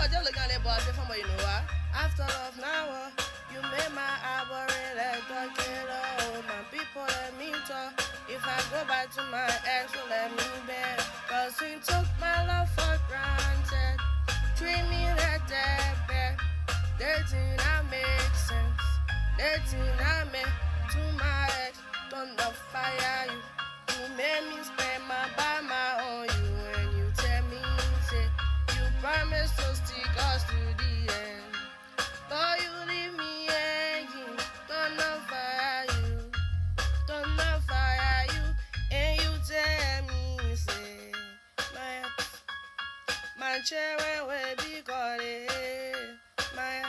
just look at the boss if I'm you know what? After love now, you made my boring like talking oh my people let me talk. If I go back to my ex, will let me beg. Cause he took my love for granted. Treat me like that back. Dating I make sense. Dating I make to my ex. Don't fire you. You made me spend my on you when you tell me say you promise to stick us to the end. But you leave me hanging. Don't fire you. Don't fire you. And you tell me say my chair will be got it. My